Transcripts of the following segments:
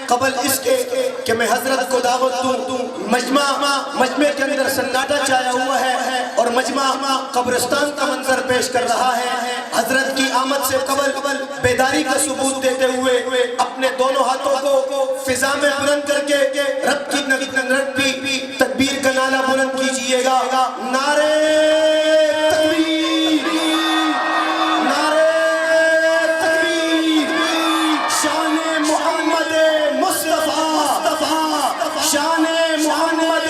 قبل اس کے کہ میں حضرت کو دعوت دوں. مجمع کے اندر سناٹا چھایا ہوا ہے اور مجمع قبرستان کا منظر پیش کر رہا ہے. حضرت کی آمد سے قبل بیداری کا ثبوت دیتے ہوئے اپنے دونوں ہاتھوں کو فضا میں بلند کر کے رب کی تکبیر کا نعرہ بلند کیجئے گا. نعرے تکبیر، نعرے تکبیر. شان محمد مصطفیٰ، شان محمد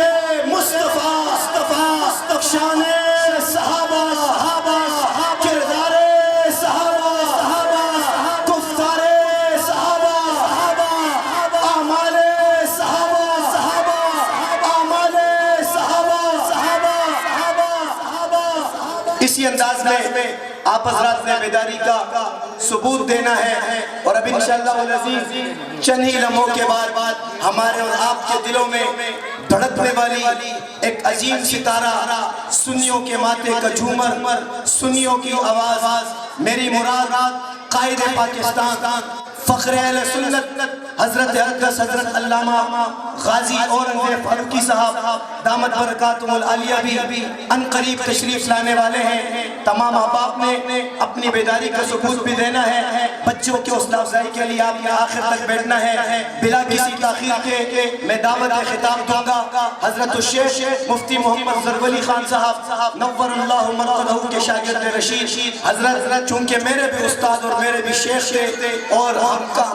مصطفیٰ، شان صحابہ، کردار صحابہ، گفتار صحابہ، اعمال صحابہ، اعمال صحابہ. اسی انداز میں آپ حضرات نے بیداری کا ثبوت دینا ہے اور اب انشاءاللہ العزیز چند ہی لمحوں کے بعد ہمارے اور آپ کے دلوں میں دھڑکنے والی ایک عظیم ستارہ، سنیوں کے ماتھے کا جھومر، سنیوں کی آواز، میری مراد قائد پاکستان، فخر اہل سنت حضرت اقدس حضرت علامہ غازی اورنگزیب فاروقی صاحب دامت برکاتہم العالیہ بھی ان قریب تشریف لانے والے ہیں. تمام احباب نے اپنی بیداری کا ثبوت بھی دینا ہے. بچوں کے حوصلہ افزائی کے لیے آپ نے آخر تک بیٹھنا ہے. بلا کسی تاخیر کے میں دعوت خطاب دوں گا حضرت الشیخ مفتی محمد زرولی خان صاحب نور اللہ مرقدہ کے شاگرد رشید. حضرت چونکہ میرے بھی استاد اور میرے بھی شیخ تھے اور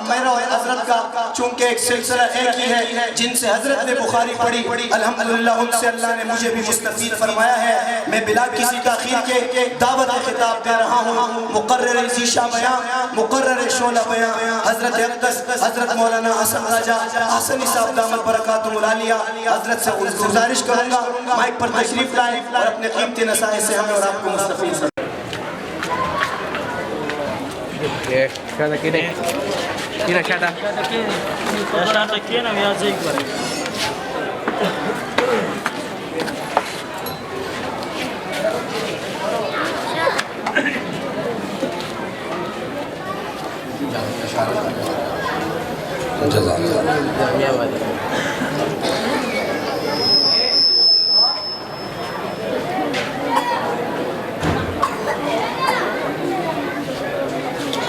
میرا اور حضرت کا چونکہ ایک سلسلہ ایک ہی ہے جن سے حضرت نے بخاری پڑھی، الحمدللہ ان سے اللہ نے مجھے بھی مستفید فرمایا ہے. میں بلا کسی تاخیر کے دعوت خطاب دے رہا ہوں. مقرر ذیشہ بیان، مقرر شعلہ بیان حضرت اقدس حضرت مولانا حسن راجہ حسنی صاحب دامت برکاتہم العالیہ. حضرت سے گزارش کروں گا مائک پر تشریف لائیں اور اپنے قیمتی نصائح سے ہمیں اور آپ کو مستفید فرمائیں. Shada kini. Kira shada. Ya shada kina ya zik bare.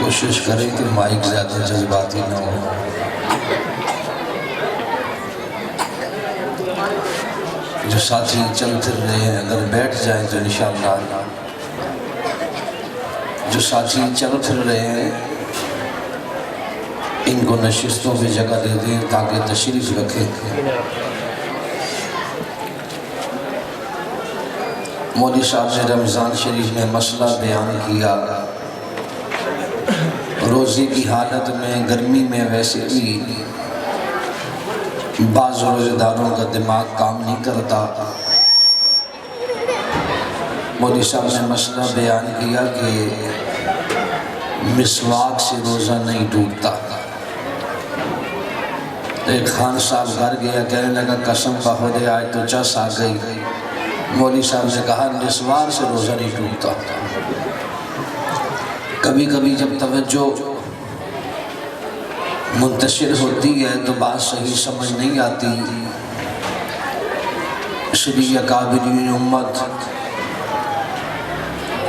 کوشش کریں کہ مائک زیادہ جذباتی نہ ہو. جو ساتھی چل پھر رہے ہیں اگر بیٹھ جائیں تو انشاءاللہ، جو ساتھی چل پھر رہے ہیں ان کو نشستوں پہ جگہ دے دیں تاکہ تشریف رکھیں. مولوی صاحب نے رمضان شریف میں مسئلہ بیان کیا. روزے کی حالت میں گرمی میں ویسے بھی بعض روزے داروں کا دماغ کام نہیں کرتا. مولوی صاحب نے مسئلہ بیان کیا کہ مسواک سے روزہ نہیں ٹوٹتا. ایک خان صاحب گھر گیا، کہنے لگا قسم بخدا آج تو چس آ گئی. مولوی صاحب نے کہا مسواک سے روزہ نہیں ٹوٹتا. کبھی کبھی جب توجہ منتشر ہوتی ہے تو بات صحیح سمجھ نہیں آتی. شریع اکابرین امت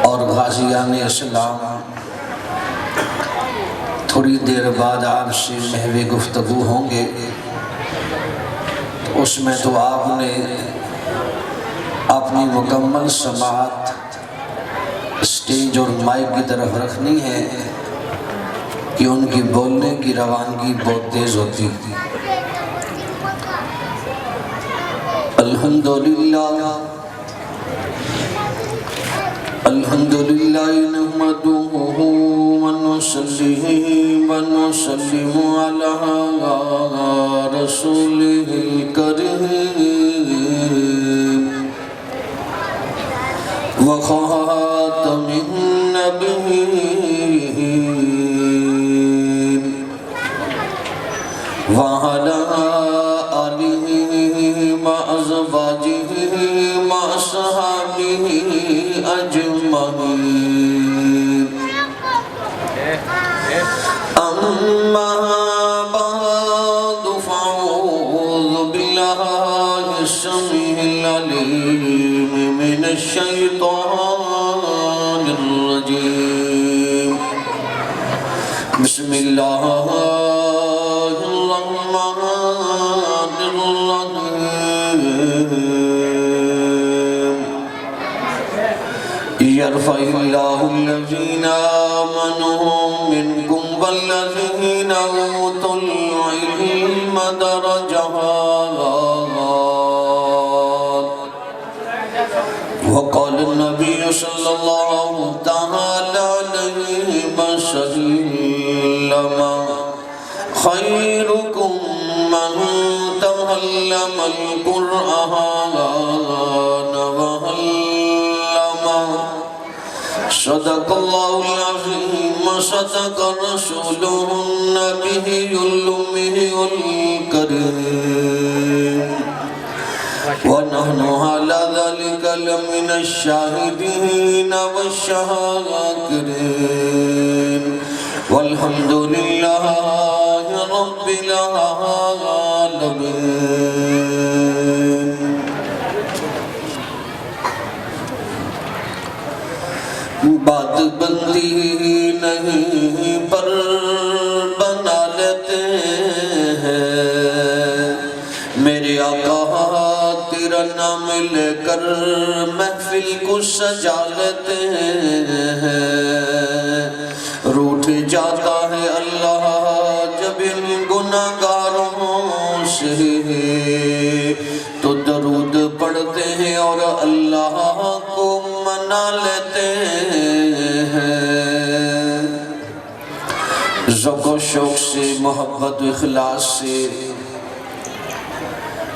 اور غازیان اسلام تھوڑی دیر بعد آپ سے محو گفتگو ہوں گے. اس میں تو آپ نے اپنی مکمل سماعت اسٹیج اور مائک کی طرف رکھنی ہے کہ ان کی بولنے کی روانگی بہت تیز ہوتی. الحمدللہ الحمدللہ نحمدہ ونصلی ونسلم علی رسولہ الکریم وخاتم النبیین وعلی آلہ وازواجہ وصحبہ اجمعین. اما بعد السميع العليم من الشيطان الرجيم بسم الله الرحمن الرحيم يرفع الله الذين آمنوا منكم والذين أوتوا العلم درجات وقال النبي صلى الله تعالى عليه وسلم خيركم من تعلم القرآن وعلمه صدق الله العظيم وصدق رسوله النبي الأمي الكريم ونحن على ذلك لمن الشاهدين والشاكرين والحمد لله رب العالمين بات بندی نہیں پر بنا لیتے ہیں میرے آقا تیرا نام لے کر محفل کو سجا لیتے ہیں روٹھ جاتا ہے اللہ جب ان گناہگاروں سے تو درود پڑھتے ہیں اور اللہ کو منا لیتے ہیں ذوق و شوق سے محبت و اخلاص سے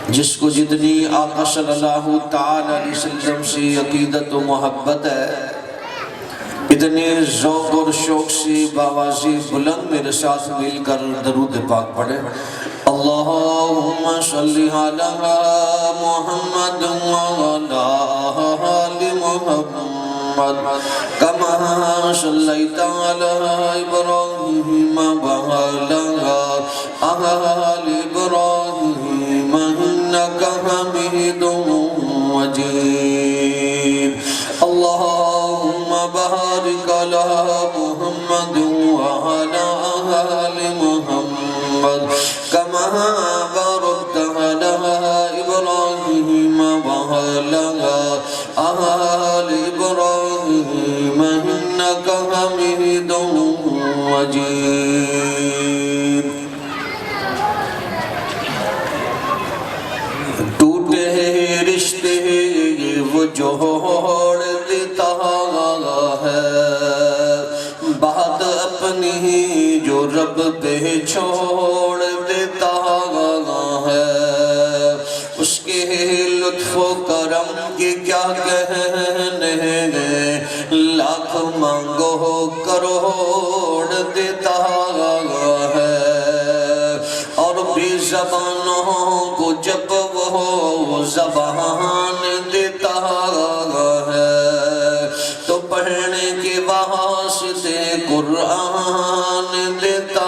جس کو جتنی آقا صلی اللہ تعالی علیہ وسلم سے عقیدت و محبت ہے اتنے ذوق اور شوق سے باوازی بلند میرے ساتھ مل کر درود پاک پڑھیں اللہم صلی علی محمد وعلی آل محمد کما صلیت علی ابراہیم وعلی آل ابراہیم انک حمید مجید اللہم بارک علی محمد وعلی آل محمد کما بارکت علی ابراہیم وعلی آل ابراہیم انک حمید مجید ٹوٹے رشتے وہ جوڑ دیتا ہے بات اپنی جو رب پہ چھوڑ دیتا ہے اس کے لطف و کرم کی کیا کہنے لاکھ مانگو کروڑ دیتا ہے اور بھی زبانوں کو جب وہ زبان دیتا ہے تو پڑھنے کے واسطے قرآن دیتا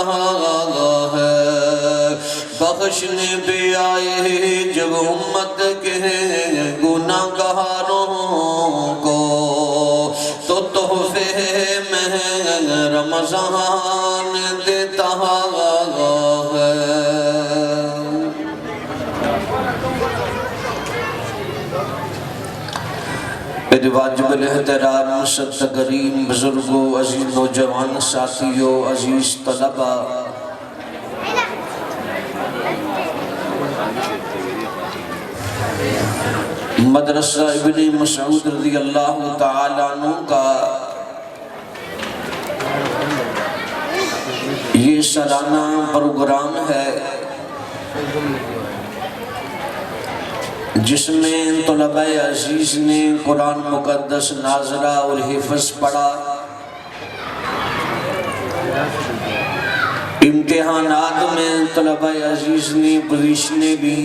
ہے بخشنے بھی آئے جب امت کے گناہگاروں کو تو تحفے میں رمضان دیتا ہے میرے واجب الاحترام صدقین بزرگوں عزیز نوجوان ساتھیوں عزیز طلبہ مدرسہ ابن مسعود رضی اللہ تعالیٰ عنہ کا یہ سالانہ پروگرام ہے جس میں طلبہ عزیز نے قرآن مقدس ناظرہ اور حفظ پڑھا امتحانات میں طلبہ عزیز نے پوزیشنیں بھی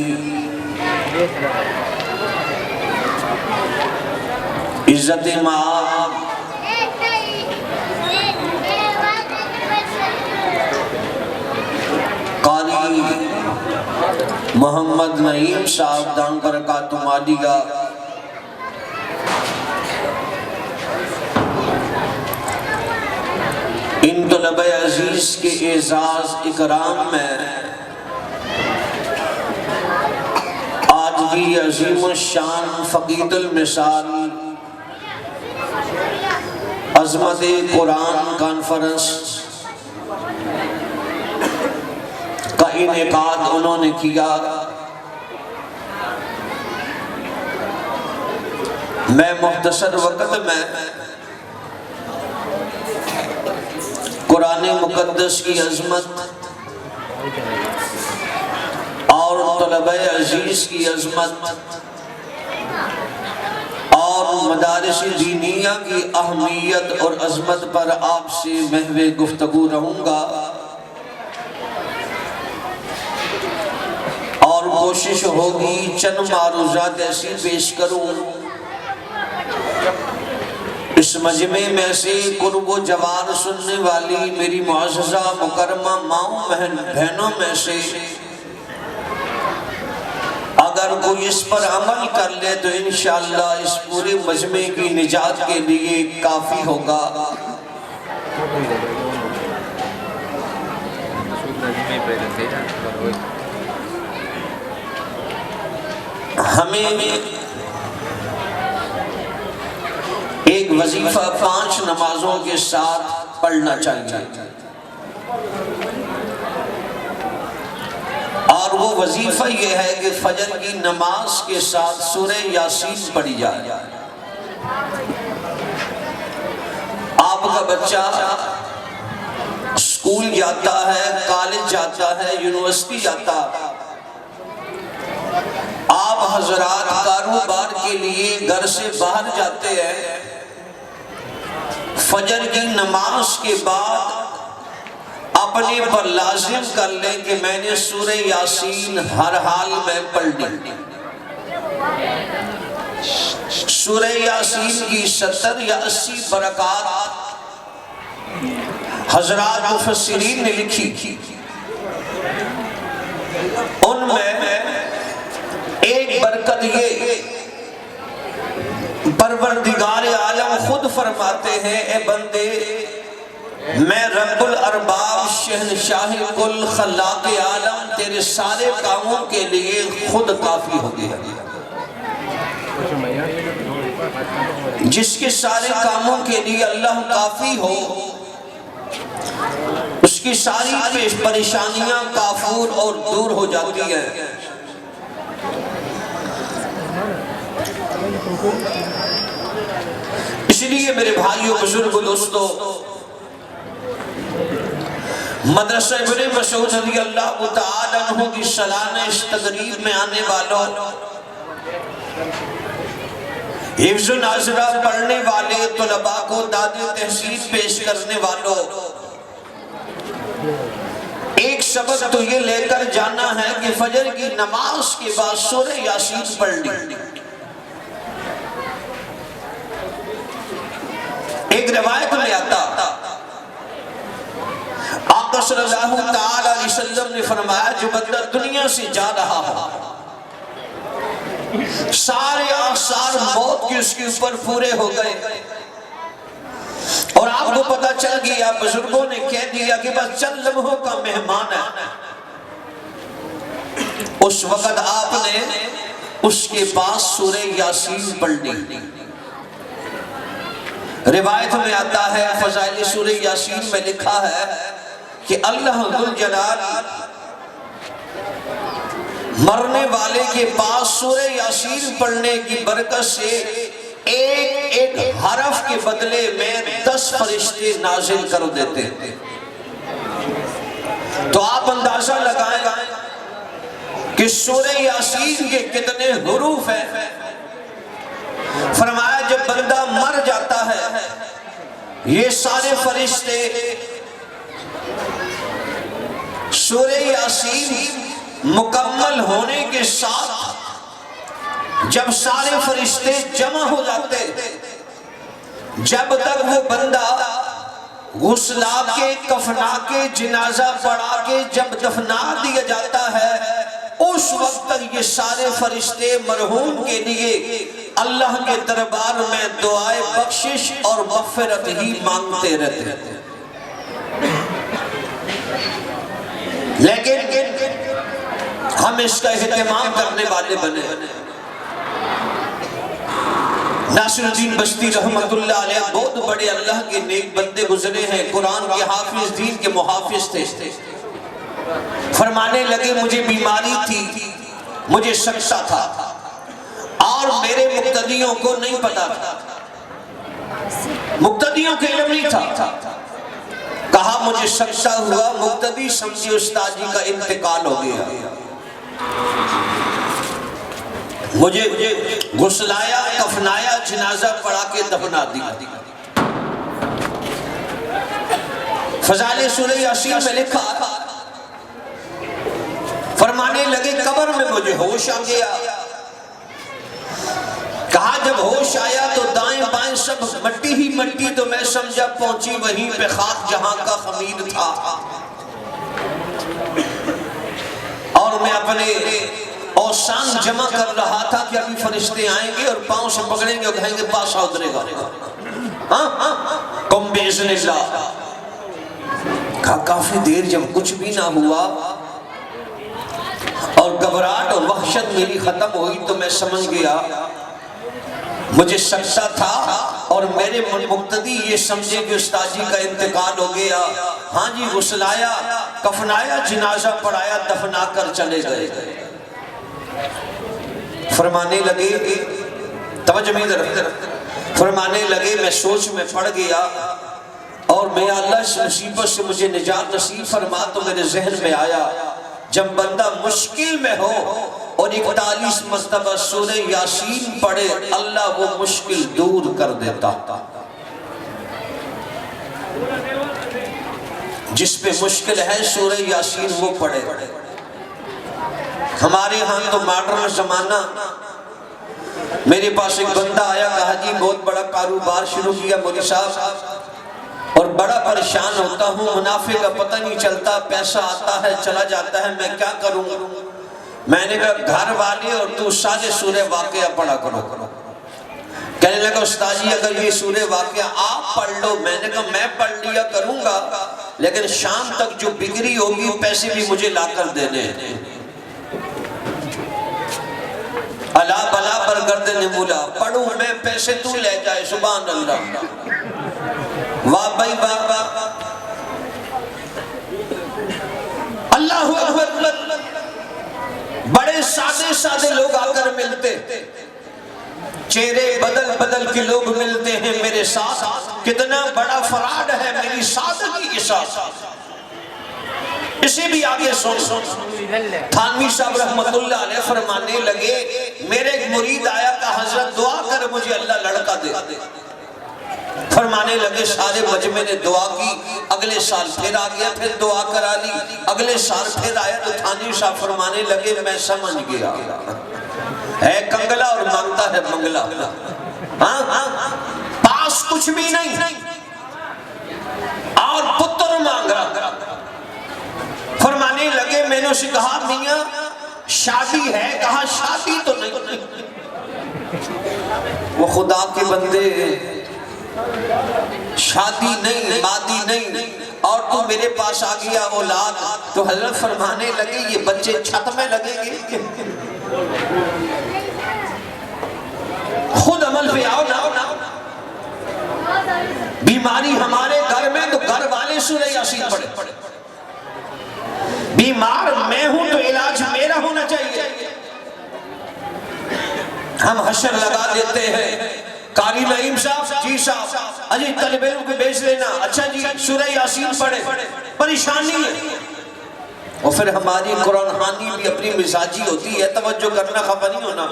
عزت معاب قاری محمد نعیم صاحب دام برکاتہ عالیہ، ان طلبہ عزیز کے اعزاز اکرام میں آج کی عظیم الشان فقید المثال عظمت قرآن کانفرنس کا انعقاد انہوں نے کیا۔ میں مختصر وقت میں قرآن مقدس کی عظمت اور طلبہ عزیز کی عظمت اور مدارس دینیہ کی اہمیت اور عظمت پر آپ سے محو گفتگو رہوں گا، اور کوشش ہوگی چند معروضات ایسی پیش کروں اس مجمع میں سے قرب و جوار سننے والی میری معززہ مکرمہ ماؤں بہنوں میں سے اگر کوئی اس پر عمل کر لے تو انشاءاللہ اس پورے مجمع کی نجات کے لیے کافی ہوگا۔ ہمیں ایک وظیفہ 5 نمازوں کے ساتھ پڑھنا چاہیے، اور وہ وظیفہ یہ ہے کہ فجر کی نماز کے ساتھ سورہ یاسین پڑھی جائے۔ آپ کا بچہ اسکول جاتا ہے، کالج جاتا ہے، یونیورسٹی جاتا ہے، آپ حضرات کاروبار کے لیے گھر سے باہر جاتے ہیں، فجر کی نماز کے بعد اپنے پر لازم کر لیں کہ میں نے سورہ یاسین ہر حال میں پڑھنی۔ سورہ یاسین کی 70 یا 80 برکات حضرات مفسرین نے لکھی، ان میں ایک برکت یہ پروردگار عالم خود فرماتے ہیں، اے بندے میں رب الارباب شہنشاہ کل خلاق عالم تیرے سارے کاموں کے لیے خود کافی ہو گیا۔ جس کے سارے کاموں کے لیے اللہ کافی ہو، اس کی ساری پریشانیاں کافور اور دور ہو جاتی ہیں۔ اس لیے میرے بھائیوں، بزرگ دوستو، مدرسہ ابن مسعود رضی اللہ تعالیٰ عنہ کی سالانہ اس تقریب میں آنے والوں، حفظ ناظرہ پڑھنے والے طلباء کو داد تحصیل پیش کرنے والوں، ایک سبق تو یہ لے کر جانا ہے کہ فجر کی نماز کے بعد سورہ یاسین پڑھنی۔ ایک روایت میں آتا آقا صلی اللہ تعالی علیہ وسلم نے فرمایا، جو بندہ دنیا سے جا رہا ہو، سارے آثار موت کے اس کے اوپر پورے ہو گئے، اور آپ کو پتا چل گیا، بزرگوں نے کہہ دیا کہ بس چند لمحوں کا مہمان ہے، اس وقت آپ نے اس کے پاس سورہ یاسین پڑھنی۔ روایت میں آتا ہے، فضائل سورہ یاسین میں لکھا ہے کہ اللہ ذوالجلال مرنے والے کے پاس سورہ یاسین پڑھنے کی برکت سے ایک ایک حرف کے بدلے میں 10 فرشتے نازل کر دیتے ہیں۔ تو آپ اندازہ لگائیں کہ سورہ یاسین کے کتنے حروف ہیں۔ فرمایا جب بندہ مر جاتا ہے، یہ سارے فرشتے سورہ یاسین مکمل ہونے کے ساتھ جب سارے فرشتے جمع ہو جاتے، جب تک وہ بندہ غسلا کے کفنا کے جنازہ پڑھا کے جب دفنا دیا جاتا ہے، اس وقت تک یہ سارے فرشتے مرحوم کے لیے اللہ کے دربار میں دعائے بخشش اور مغفرت ہی مانگتے رہتے ہیں، لیکن ہم اس کا اہتمام کرنے والے بنے۔ ناصر الدین بستی رحمت اللہ علیہ بہت بڑے اللہ کے نیک بندے گزرے ہیں، قرآن کے حافظ، دین کے محافظ تھے۔ فرمانے لگے مجھے بیماری تھی، مجھے شکشا تھا اور میرے مقتدیوں کو نہیں پتا تھا، مقتدیوں کے علم نہیں تھا۔ کہا مجھے شکشا ہوا، مقتدی سمجھے استاد جی کا انتقال ہو گیا، مجھے غسلایا، کفنایا، جنازہ پڑھا کے دفنا دیا۔ فضائل سورہ یاسین میں لکھا، فرمانے لگے قبر میں مجھے ہوش آ گیا۔ کہا جب ہوش آیا تو دائیں بائیں سب مٹی ہی مٹی، تو میں سمجھا پہنچی وہیں پہ خاک جہاں کا خمیر تھا، اور میں اپنے اوسان جمع کر رہا تھا کہ ابھی فرشتے آئیں گے اور پاؤں سے پکڑیں گے اور کہیں گے پاسا اترے گا، کم باذن اللہ۔ کہا کافی دیر جب کچھ بھی نہ ہوا اور گھبراہٹ اور وحشت میری ختم ہوئی تو میں سمجھ گیا مجھے شکشا تھا اور میرے مقتدی یہ سمجھے کہ استاد جی کا انتقال ہو گیا۔ ہاں جی، غسلایا، کفنایا، جنازہ پڑھایا، دفنا کر چلے گئے۔ فرمانے لگے، توجہ میں ادھر، فرمانے لگے میں سوچ میں پڑ گیا اور میں اللہ اس مصیبت سے مجھے نجات نصیب فرما، تو میرے ذہن میں آیا جب بندہ مشکل میں ہو اور 41 مرتبہ سورہ یاسین پڑھے، اللہ وہ مشکل دور کر دیتا۔ جس پہ مشکل ہے سورہ یاسین وہ پڑھے۔ ہمارے ہاں تو ماڈرن زمانہ، میرے پاس ایک بندہ آیا، کہا جی بہت بڑا کاروبار شروع کیا مولوی صاحب اور بڑا پریشان ہوتا ہوں، منافع کا پتہ نہیں چلتا، پیسہ آتا ہے چلا جاتا ہے، میں کیا کروں؟ میں نے کہا گھر والے اور تو سارے سورہ واقعہ پڑھا کرو۔ کہنے لگا استاد جی اگر یہ سورہ واقعہ آپ پڑھ لو، میں نے کہا میں پڑھ لیا کروں گا، لیکن شام تک جو بگڑی ہوگی پیسے بھی مجھے لا کر دینے ہیں۔ الا بلا پر گردن مولا، پڑھوں میں پیسے تو لے جائے، سبحان اللہ، واہ بھائی واہ، اللہ اکبر۔ بڑے سادے سادے لوگ آ کر ملتے، چہرے بدل بدل کے لوگ ملتے ہیں میرے ساتھ، کتنا بڑا فراڈ ہے میری سادگی کے ساتھ۔ اسے بھی آگے سن۔ تھانوی صاحب رحمت اللہ علیہ فرمانے لگے میرے ایک مرید آیا کہ حضرت دعا کر مجھے اللہ لڑکا دے۔ فرمانے لگے سارے مجمع نے دعا کی، اگلے سال پھر آ گیا، پھر دعا کرا لی، اگلے سال پھر آیا تو تھانوی صاحب فرمانے لگے میں سمجھ گیا ہے کنگلا اور مانگتا ہے منگلا، پاس کچھ بھی نہیں اور پتر مانگ رہا۔ فرمانے لگے میں نے اسے کہا میاں شادی ہے؟ کہا شادی تو نہیں۔ وہ خدا کے بندے، شادی نہیں، مادی نہیں، اور تو میرے پاس آ گیا اولاد، تو حضرت فرمانے لگے یہ بچے چھت میں لگیں گے، خود عمل پہ آؤ نا۔ بیماری ہمارے گھر میں تو گھر والے سورہ یاسین پڑھے، بیمار میں ہوں تو علاج میرا ہونا چاہیے۔ ہم حشر لگا دیتے ہیں، قاری نعیم صاحب جی صاحب اجی طالب علم کو بیچ لینا، اچھا جی سورہ یاسین پڑھے، پریشانی ہے۔ اور پھر ہماری قرآن خوانی بھی اپنی مزاجی ہوتی ہے، توجہ کرنا، خفا نہیں ہونا۔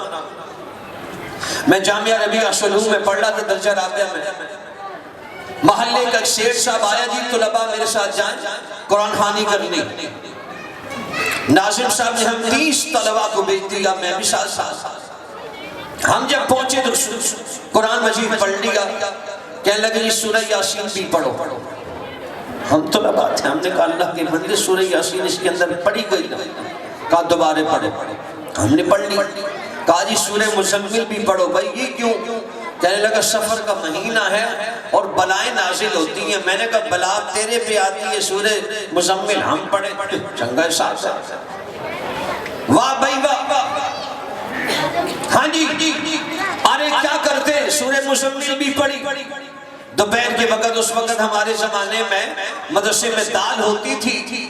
میں جامعہ ربیعہ سلوم میں پڑھ رہا تھا درجہ رابعہ میں، محلے کا شیخ صاحب آیا جی طلباء میرے ساتھ جائیں قرآن خوانی کرنی۔ ناظم صاحب نے ہم 30 طلباء کو بھیج دیا، میں بھی ساتھ ساتھ۔ ہم جب پہنچے تو قرآن مجید پڑھ لیا، کہنے لگے یہ سورہ یاسین بھی پڑھو۔ ہم طلباء تھے، ہم نے کہا اللہ کے بندے سورہ یاسین اس کے اندر پڑھی گئی، کہا دوبارہ پڑھے۔ ہم نے پڑھ لی. کہا جی سورہ مزمل بھی پڑھو. بھائی یہ کیوں؟ کہنے لگا سفر کا مہینہ ہے اور بلائیں نازل ہوتی ہیں. میں نے کہا بلا تیرے پہ آتی ہے سورہ مزمل ہم پڑھے. چنگا صاحب واہ بھائی واہ. ہاں جی ارے کیا کرتے سورہ مزمل بھی پڑھی. دوپہر کے وقت اس وقت ہمارے زمانے میں مدرسے میں دال ہوتی تھی.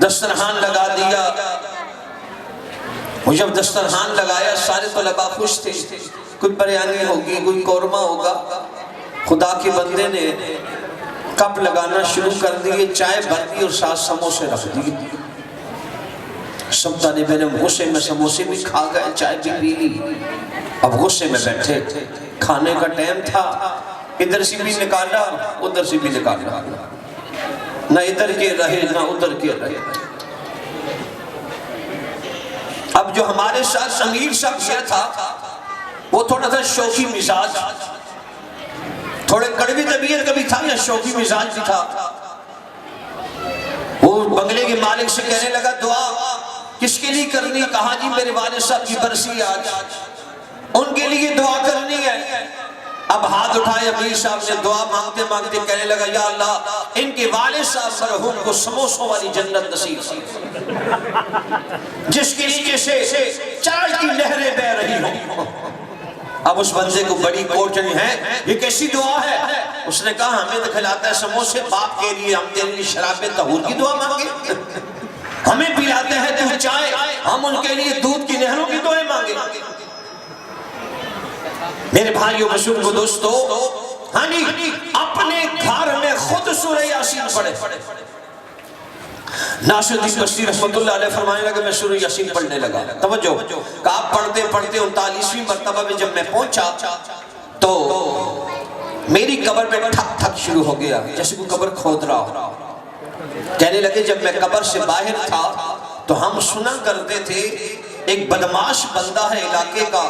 دسترخوان لگا دیا. وہ جب دسترخوان لگایا سارے طلباء خوش تھے. کوئی بریانی ہوگی کوئی قورمہ ہوگا. خدا کے بندے نے کپ لگانا شروع کر دیے. چائے بھر دی اور ساتھ سموسے رکھ دی. سب طالب علم غصے میں سموسے بھی کھا گئے چائے بھی پی لی. اب غصے میں بیٹھے کھانے کا ٹائم تھا. ادھر سے بھی نکالا ادھر سے بھی نکالا. نہ ادھر کے رہے نہ ادھر کے رہے. اب جو ہمارے ساتھ امیر شخص تھا وہ تھوڑا سا شوخی مزاج تھوڑے کڑوی طبیعت کا بھی تھا یا شوخی مزاج بھی تھا. وہ بنگلے کے مالک سے کہنے لگا دعا کس کے لیے کرنی؟ کہا جی میرے والد صاحب کی برسی آج ان کے لیے دعا کرنی ہے. اب ہاتھ اٹھائے امیر صاحب نے دعا مانگتے مانگتے کہنے لگا یا اللہ ان کے والد صاحب مرحوم کو سموسوں والی جنت نصیب جس کے نیچے سے چائے کی نہریں بہ رہی ہوں. اب اس بندے کو بڑی کوٹ چڑھی ہے یہ کیسی دعا ہے؟ اس نے کہا ہمیں تو کھلاتا ہے سموسے باپ کے لیے ہم تیرے لیے شراب طہور کی دعا مانگے. ہمیں پلاتے ہیں تو چائے ہم ان کے لیے دودھ کی نہروں کی دعائیں مانگے. میرے بھائیوں بزرگوں دوستو ہاں جی اپنے گھر میں خود سورہ یاسین پڑھے. ناصر الدین بصری رحمۃ اللہ علیہ فرمانے لگا میں سورہ یاسین پڑھنے لگا. توجہ کہا پڑھتے پڑھتے 39ویں مرتبہ میں جب میں پہنچا تو میری قبر پہ ٹھک ٹھک شروع ہو گیا جیسے کوئی قبر کھود رہا ہو. کہنے لگے جب میں قبر سے باہر تھا تو ہم سنا کرتے تھے ایک بدماش بندہ ہے علاقے کا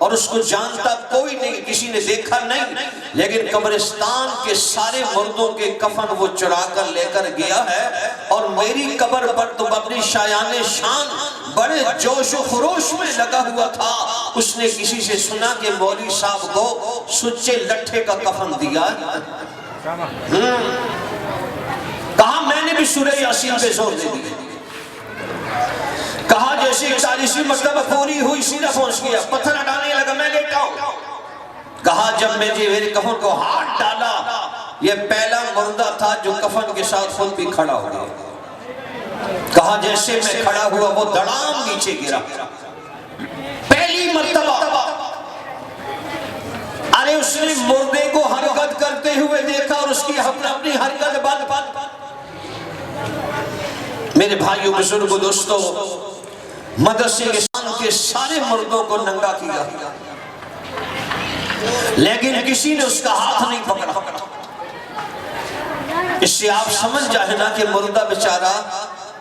اور اس کو جانتا کوئی نہیں کسی نے دیکھا نہیں لیکن قبرستان کے سارے مردوں کے کفن وہ چرا کر لے کر گیا ہے اور میری قبر پر تو اپنی شایان شان بڑے جوش و خروش میں لگا ہوا تھا. اس نے کسی سے سنا کہ مولوی صاحب کو سچے لٹھے کا کفن دیا. کہا میں نے بھی سورہ یاسین پہ زور دے دی. کہا جیسے 41ویں مرتبہ پوری ہوئی سیدھا پہنچ گیا پتھر ہٹانے لگا میں لیٹا ہوں. کہا جب میں میرے کفن کو ہاتھ ڈالا یہ پہلا مردہ تھا جو کفن کے ساتھ خود بھی کھڑا ہو گیا. کہا جیسے میں کھڑا ہوا وہ دڑام نیچے گرا پہلی مرتبہ. ارے اس نے مردے کو حرکت کرتے ہوئے دیکھا اور اس کی اپنی حرکت بند. میرے بھائیوں بزرگوں دوستو مدرسے کے سارے مردوں کو ننگا کیا لیکن کسی نے اس کا ہاتھ نہیں پکڑا. اس سے آپ سمجھ جائے نا کہ مردہ بیچارہ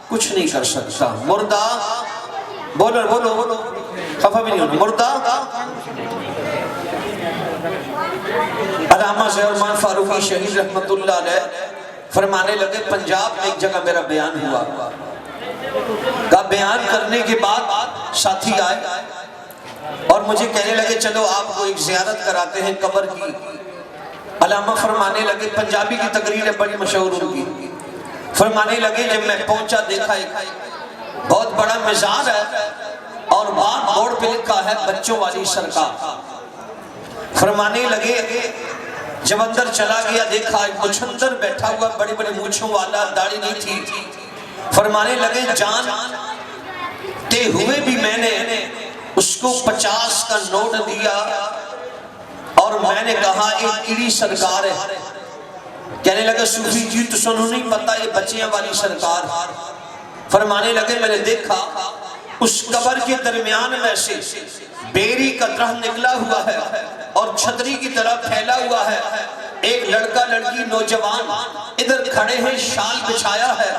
کچھ نہیں کر سکتا. مردہ بولو خفا بھی نہیں ہونا. مردہ علامہ ظہیر رحمان فاروقی شہید رحمت اللہ علیہ فرمانے لگے پنجاب میں ایک جگہ میرا بیان ہوا. کہا بیان کرنے کے بعد ساتھی آئے اور مجھے کہنے لگے چلو آپ کو ایک زیارت کراتے ہیں قبر کی. علامہ فرمانے لگے پنجابی کی تقریر ہے بڑی مشہور ان کی. فرمانے لگے جب میں پہنچا دیکھا ایک بہت بڑا مزار ہے اور بار بورڈ پہ لکھا ہے بچوں والی سرکار. فرمانے لگے جب اندر چلا گیا دیکھا ایک مچھندر بیٹھا ہوا بڑی بڑی مونچھوں والا داڑھی نہیں تھی. فرمانے لگے جانتے ہوئے بھی میں نے اس کو 50 کا نوٹ دیا اور میں نے کہا ایک کیڑی سرکار ہے. کہنے لگا صوفی جی تو سنو نہیں پتا یہ بچیاں والی سرکار. فرمانے لگے میں نے دیکھا اس قبر کے درمیان میں سے بیری کا درخت نکلا ہوا ہے اور چھتری کی طرح پھیلا ہوا ہے. ایک لڑکا لڑکی نوجوان ادھر کھڑے ہیں شال بچھایا ہے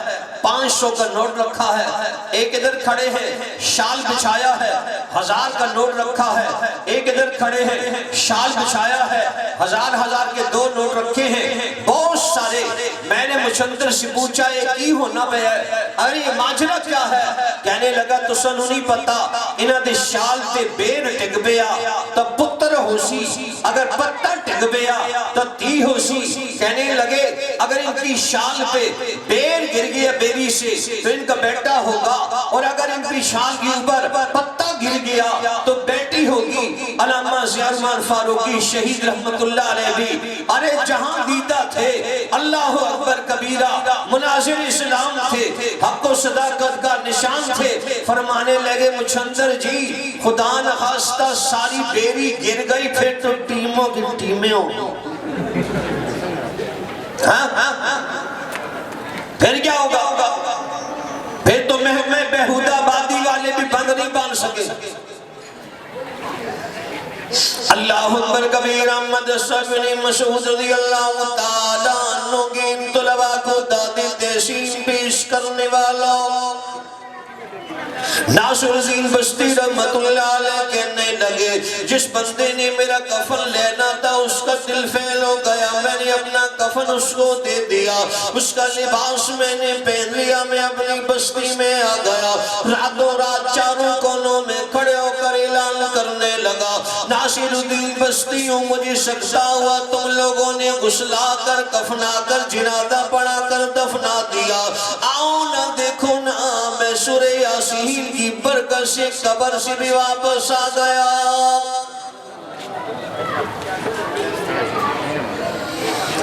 500 کا نوٹ رکھا ہے. ایک ادھر کھڑے ہیں شال بچھایا ہے 1000 کا نوٹ رکھا ہے. ایک ادھر کھڑے ہیں شال بچھایا ہے 1000 کے 2 نوٹ رکھے ہیں بہت سارے. میں نے مچھندر سے پوچھا یہ کی ہونا پہ ہے ارے یہ ماجرہ کیا ہے؟ کہنے لگا تو سنو نہیں پتا انہاں دے شال تے بیر ٹک بیا تو پتر ہو سی، اگر پتر ٹک بیا تو تی ہو سی. کہنے لگے اگر ان کی شال پہ بیر گر گیا بیری سے تو ان کا بیٹا ہوگا، اور اگر ان کی شال کے اوپر پتا گر گیا تو بیٹی ہوگی. علامہ ضیاء الرحمن فاروقی شہید رحمت اللہ علیہ بھی ارے جہاں دیدہ تھے، اللہ اکبر کبیرہ، مناظر اسلام تھے، حق و صداقت کا نشان تھے. فرمانے لگے مچھندر جی خدا نخواستہ ساری بیری گر گئی پھر تو ٹیموں کی ٹیمیں ہو، پھر کیا ہوگا؟ پھر تو میں بہودہ آبادی والے بھی بند نہیں باندھ سکے. اللہ اکبر کبیر. احمد بن مسعود رضی اللہ تعالیٰ عنہ کی طلباء کو داد تحسین پیش کرنے والا ناصر الدین بستی رحمت اللہ علیہ کہنے لگے جس بندے نے میرا کفن لینا تھا اس کا دل فیل ہو گیا، میں نے اپنا کفن اس کو دے دیا، اس کا لباس میں نے پہن لیا، میں اپنی بستی میں آ گیا. راتوں رات چاروں کونوں میں کھڑے ہو کر اعلان کرنے لگا ناصر الدین بستی ہوں، مجھے سکتا ہوا تم لوگوں نے غسلا کر کفنا کر جنازہ پڑھا کر دفنا دیا. آؤ نہ دیکھو نا میں سورہ یاسین کی برکت سے قبر سے بھی واپس آ گیا.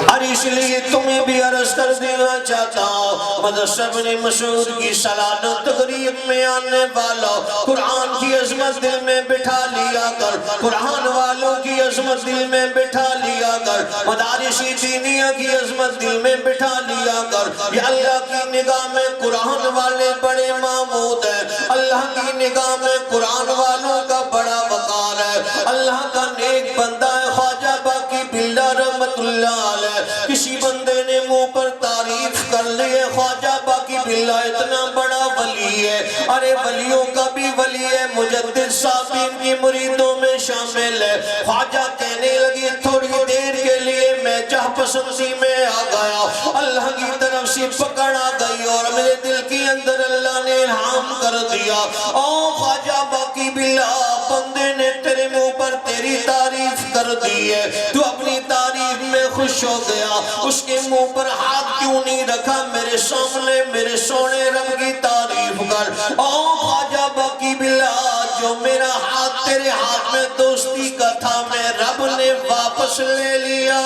اور اس لیے تمہیں بھی عرض کر دینا چاہتا ہوں مدرسہ ابن مسعود کی سالانہ تقریب میں آنے والا قرآن کی عظمت دل میں بٹھا لیا کر، قرآن والوں کی عظمت دل میں بٹھا لیا کر، مدارس دینیہ کی عظمت دل میں بٹھا لیا کر. یہ اللہ کی نگاہ میں قرآن والے بڑے معمود ہیں، اللہ کی نگاہ میں قرآن والوں کا بڑا وقار ہے. اللہ کا نیک بندہ ہے خواجہ باقی باللہ رحمت اللہ علیہ. کسی بندے نے منہ پر تعریف کر لیے خواجہ باقی باللہ اتنا بڑا ولی ہے، ارے ولیوں کا بھی ولی ہے، مجدد صاحب ان کی مریدوں میں شامل ہے. خواجہ کہنے لگی تھوڑی دیر کے لیے میں چاہ پسندی میں آ گیا، اللہ کی طرف سے پکڑ آ گئی اور میرے دل کے اندر اللہ نے الہام کر دیا او خواجہ باقی باللہ بندے نے تیرے منہ پر تیری تعریف کر دی ہے، تو اپنی تعریف میں خوش ہو گیا، اس کے منہ پر ہاتھ کیوں نہیں رکھا میرے سامنے میرے سونے رب کی تعریف کر. او خواجہ باقی باللہ جو میرا ہاتھ تیرے ہاتھ میں دوستی کا تھا میں رب نے واپس لے لیا.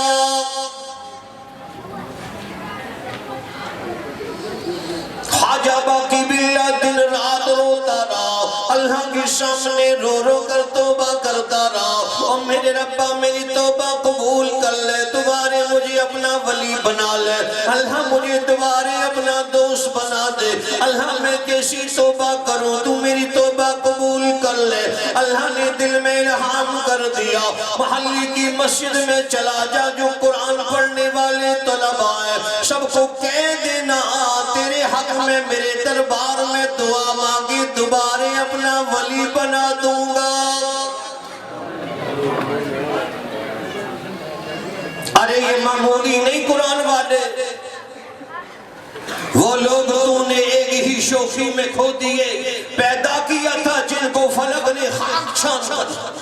خواجہ باقی باللہ دن رات روتا رہا، اللہ کے سامنے رو رو کر توبہ کرتا رہا. اور میرے ربا میری توبہ قبول کر لے، دوبارے مجھے اپنا ولی بنا لے، اللہ مجھے دوبارے اپنا دوست بنا دے. اللہ میں کیسی توبہ کروں تو میری توبہ قبول کر لے. اللہ نے دل میں الہام کر دیا محلی کی مسجد میں چلا جا، جو قرآن پڑھنے والے طلباء ہیں سب کو کہہ دینا تیرے حق میں میرے دربار میں دعا مانگی دوبارے اپنا ولی بنا دوں گا. ارے یہ معمولی نہیں قرآن والے، وہ لوگ تو نے ایک ہی شوخی میں کھو دیے پیدا کیا تھا جن کو فلک نے خاک چھان کر،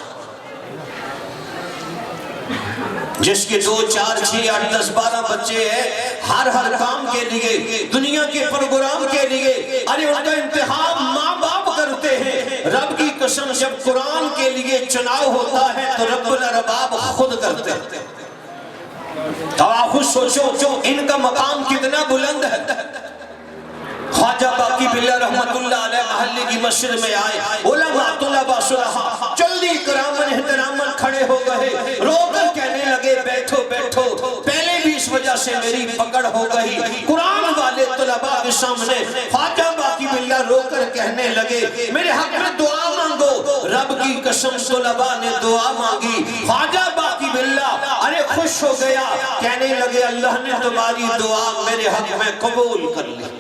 جس کے 2 4 6 8 10 12 بچے ہیں ہر کام کے لیے دنیا کے پروگرام کے لیے ارے ان کا انتخاب ماں باپ کرتے ہیں. رب کی قسم جب قرآن کے لیے چناؤ ہوتا ہے تو رب الارباب خود کرتے ہیں. تو آپ خود سوچو ان کا مقام کتنا بلند ہے. خواجہ باقی باللہ رحمت اللہ علیہ محلے کی مسجد میں آئے، علماء طلباء صلحاء جلدی کرامن احترامن کھڑے ہو گئے، رو کر کہنے لگے بیٹھو بیٹھو، پہلے بھی اس وجہ سے میری پکڑ ہو گئی. قرآن والے طلباء کے سامنے خواجہ باقی باللہ رو کر کہنے لگے میرے حق میں دعا مانگو. رب کی قسم طلباء نے دعا مانگی. خواجہ باقی باللہ ارے خوش ہو گیا، کہنے لگے اللہ نے تمہاری دعا میرے حق میں قبول کر لی.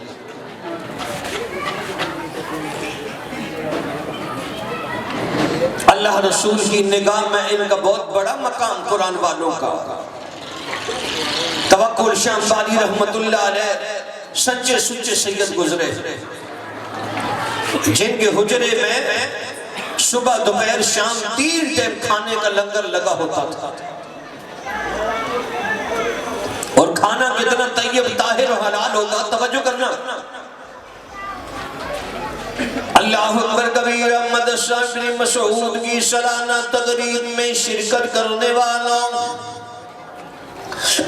اللہ رسول کی نگاہ میں ان کا بہت بڑا مقام قرآن والوں کا. توکل شاہ باری رحمت اللہ علیہ سچے سچے سید گزرے جن کے حجرے میں صبح دوپہر شام 3 ٹائم کھانے کا لنگر لگا ہوتا تھا، اور کھانا کتنا طیب طاہر و حلال ہوتا، توجہ کرنا۔ اللہ اکبر کبیرہ۔ مدرسہ ابن مسعود کی سالانہ تقریب میں شرکت کرنے والوں،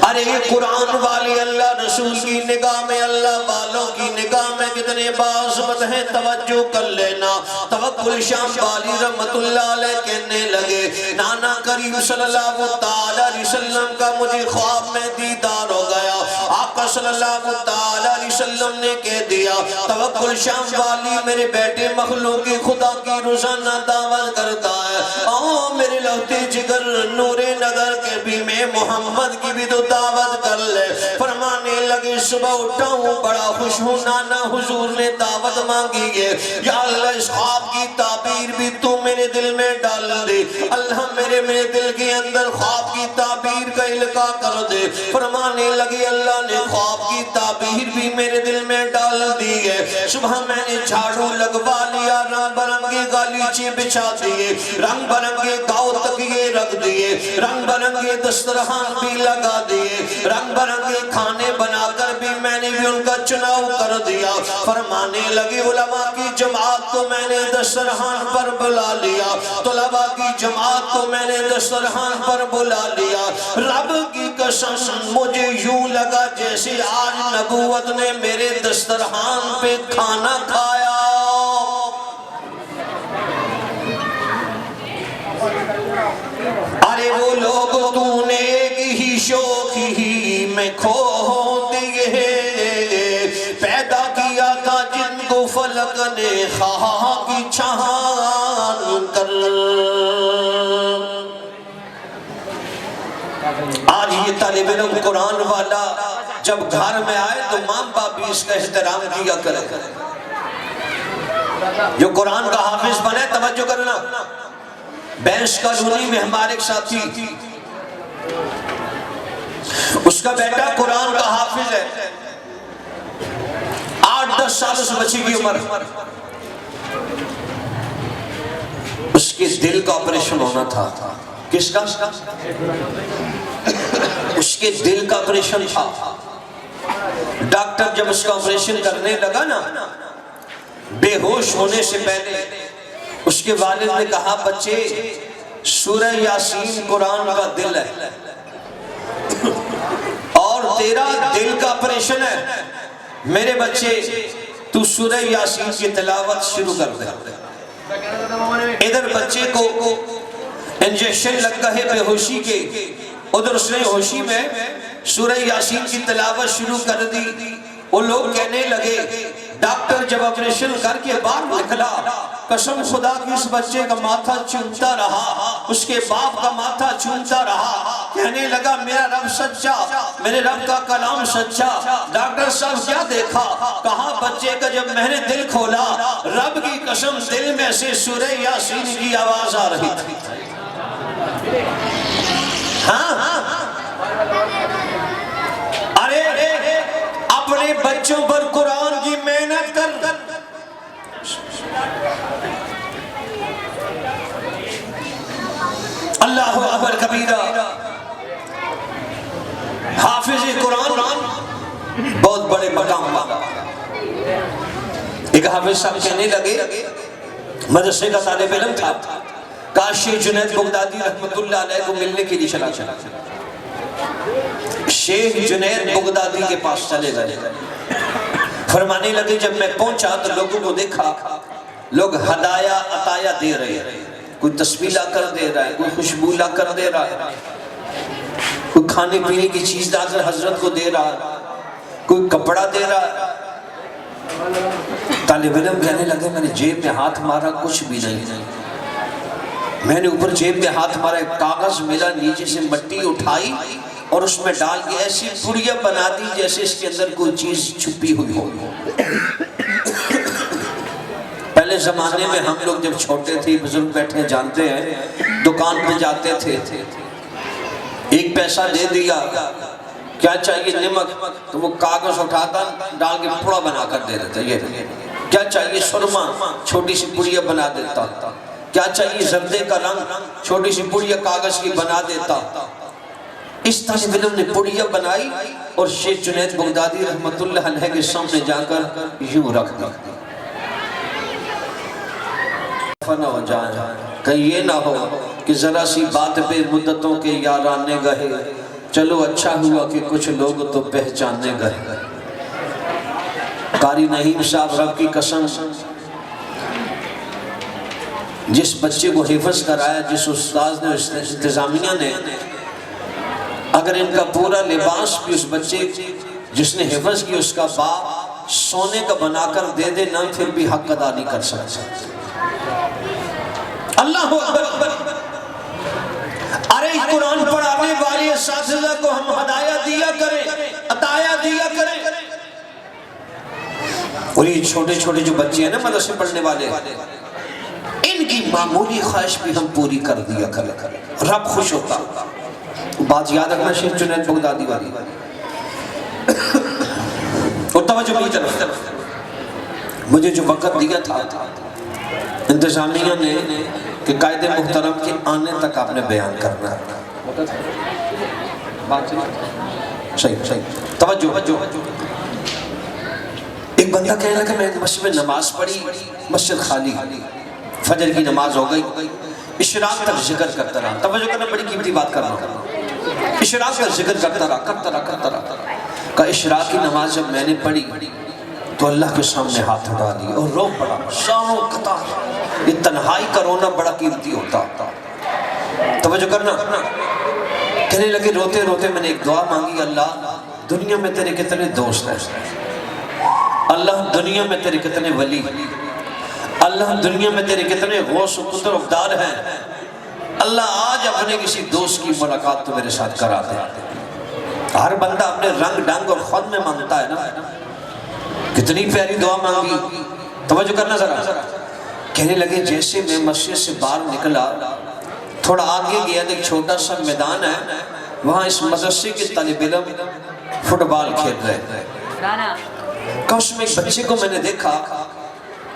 ارے یہ قرآن والی اللہ رسول کی نگاہ میں، اللہ والوں کی نگاہ میں کتنے باعظمت ہیں، توجہ کر لینا۔ توکل شام والی رحمت اللہ علیہ کہنے لگے نانا کریم صلی اللہ تعالیٰ علیہ وسلم کا مجھے خواب میں دیدار ہو گیا، آقا صلی اللہ تعالیٰ علیہ وسلم نے کہہ دیا توکل شام والی میرے بیٹے مخلوق کی خدا کی روزانہ دعوت کرتا ہے، آؤ میرے لوتے جگر نور نگر کے بھی میں محمد کی بھی تو دعوت کر لے۔ فرمانے لگے صبح اٹھا ہوں بڑا خوش ہوں، نانا حضور نے دعوت مانگی ہے، یا اللہ اس خواب کی تعبیر بھی تو میرے دل میں ڈال دے، اللہ میرے دل کے اندر خواب کی تعبیر کا القاء کر دے۔ فرمانے لگے اللہ نے خواب کی تعبیر بھی میرے دل میں ڈال دی ہے، صبح میں نے جھاڑو لگوا لیا، رنگ برنگے گالیچے بچھا دیے، رنگ برنگے گاؤ تکیے رکھ دیے، رنگ برنگے دسترخوان بھی لگا دیے، رنگ برنگے کھانے بنا کر بھی میں نے بھی ان کا چناؤ کر دیا۔ فرمانے لگے علماء کی جماعت کو میں نے دسترخوان پر بلا لیا، طلباء کی جماعت کو میں نے دسترخوان پر بلا لیا۔ رب کی قسم مجھے یوں لگا جیسے آج نبوت نے میرے دسترخوان پہ کھانا کھایا۔ ارے وہ لوگ تو نے ایک ہی شوق ہی میں کھو دیے، پیدا کیا تھا جن کو فلک نے خواہ کی چھان کر۔ آج یہ طالب علم قرآن والا جب گھر میں آئے تو ماں باپ بھی اس کا احترام کیا کرے، جو قرآن کا حافظ بنے، توجہ کرنا۔ بینس کالونی میں ہمارے ایک ساتھی، اس کا بیٹا قرآن کا حافظ ہے، 8-10 سال اس بچی کی عمر، اس کے دل کا آپریشن ہونا تھا۔ کس کا؟ اس کے دل کا آپریشن تھا۔ ڈاکٹر جب اس کا آپریشن کرنے لگا نا، بے ہوش ہونے سے پہلے اس کے والد نے کہا بچے سورہ یاسین قرآن کا دل ہے اور تیرا دل کا آپریشن ہے، میرے بچے تو سورہ یاسین کی تلاوت شروع کر دے۔ ادھر بچے کو انجیکشن لگا ہے بے ہوشی کے، ادھر اس نے ہوشی میں سورہ یاسین کی تلاوت شروع کر دی۔ وہ لوگ کہنے لگے، ڈاکٹر جب آپریشن کر کے باہر نکلا، قسم خدا کی اس بچے کا ماتھا چومتا رہا، اس کے باپ کا ماتھا چومتا رہا، کہنے لگا میرا رب سچا، میرے رب کا کلام سچا۔ ڈاکٹر صاحب کیا دیکھا؟ کہا بچے کا جب میں نے دل کھولا، رب کی قسم دل میں سے سورہ یاسین کی آواز آ رہی تھی۔ ارے اپنے بچوں پر قرآن کی محنت کر، اللہ اکبر کبیرہ۔ حافظ قرآن بہت بڑے مقام پا۔ ایک حافظ صاحب کہنے لگے، مدرسے کا طالب علم تھا، کاش شیخ جنید بغدادی رحمت اللہ علیہ کو ملنے کے لیے چلا۔ شیخ جنید بغدادی کے پاس چلے گئے، فرمانے لگے جب میں پہنچا تو لوگوں کو دیکھا، لوگ ہدایہ عطایہ دے رہے ہیں، کوئی تسبیح لا کر دے رہا ہے، کوئی خوشبو لا کر دے رہا ہے، کوئی کھانے پینے کی چیز لا کر حضرت کو دے رہا ہے، کوئی کپڑا دے رہا ہے۔ طالب علم کہنے لگے میں نے جیب میں ہاتھ مارا، کچھ بھی نہیں۔ میں نے اوپر جیب میں ہاتھ مارا، ایک کاغذ ملا، نیچے سے مٹی اٹھائی اور اس میں ڈال کے ایسی پڑیا بنا دی جیسے اس کے اندر کوئی چیز چھپی ہوئی ہو۔ پہلے زمانے میں ہم لوگ جب چھوٹے تھے، بزرگ بیٹھے جانتے ہیں، دکان پہ جاتے تھے، 1 پیسہ دے دیا، کیا چاہیے نمک، تو وہ کاغذ اٹھاتا ڈال کے پڑا بنا کر دے دیتا، یہ کیا چاہیے سرما، چھوٹی سی پڑیا بنا دیتا۔ کیا چاہیے زردے کا رنگ، چھوٹی سی پڑیا کاغذ کی بنا دیتا. اس طالب علم نے پڑیا بنائی اور شیخ جنید بغدادی رحمت اللہ علیہ کے سامنے جا کر یوں رکھ دی. نہ ہو جائیں، کہیں یہ نہ ہو کہ ذرا سی بات پہ مدتوں کے یارانے گئے. چلو اچھا ہوا کہ کچھ لوگ تو پہچاننے گئے. قاری نعیم صاحب رب کی قسم، جس بچے کو حفظ کرایا، جس استاذ نے، انتظامیہ نے، اگر ان کا پورا لباس بھی اس بچے جس نے حفظ کی اس کا باپ سونے کا بنا کر دے دے نا، پھر بھی حق ادا نہیں کر سکتا. اللہ اکبر. ارے قرآن پڑھانے والے اساتذہ کو ہم ہدایت دیا کریں، عطایا دیا کریں. اور یہ چھوٹے چھوٹے جو بچے ہیں نا مدرسے پڑھنے والے، ان کی معمولی خواہش بھی ہم پوری کر دیا کریں، رب خوش ہوتا. بات یاد رکھنا شیخ جنید بغدادی والی. اور توجہ میری طرف، مجھے جو وقت دیا تھا انتظامیہ نے کہ قائد محترم کے آنے تک آپ نے بیان کرنا ہے. صحیح توجہ. ایک بندہ کہنے لگا میں مسجد میں نماز پڑھی، مسجد خالی، فجر کی نماز ہو گئی، اشراق تک ذکر کرتا رہا. توجہ کرنا، بڑی قیمتی بات کر رہا ہوں. اشراق کا ذکر کرتا رہا. کہ اشراق کی نماز جب میں نے پڑھی تو اللہ کے سامنے ہاتھ اٹھا دی اور رو پڑا. شام و قطار، یہ تنہائی کا رونا بڑا قیمتی ہوتا. توجہ کرنا. کہنے لگے روتے روتے میں نے ایک دعا مانگی، اللہ دنیا میں تیرے کتنے دوست ہیں، اللہ دنیا میں تیرے کتنے ولی، اللہ دنیا میں تیرے کتنے غوث و قطر افدار ہیں، اللہ آج اپنے کسی دوست کی ملاقات تو میرے ساتھ کرا دے. ہر بندہ اپنے رنگ ڈنگ اور خود میں مانگتا ہے نا. کتنی پیاری دعا مانگی. توجہ کرنا ذرا. کہنے لگے جیسے میں مسجد سے باہر نکلا، تھوڑا آگے گیا ایک چھوٹا سا میدان ہے، وہاں اس مدرسے کے طالب علم فٹ بال کھیل رہے ہیں. کہ اس میں ایک بچے کو میں نے دیکھا،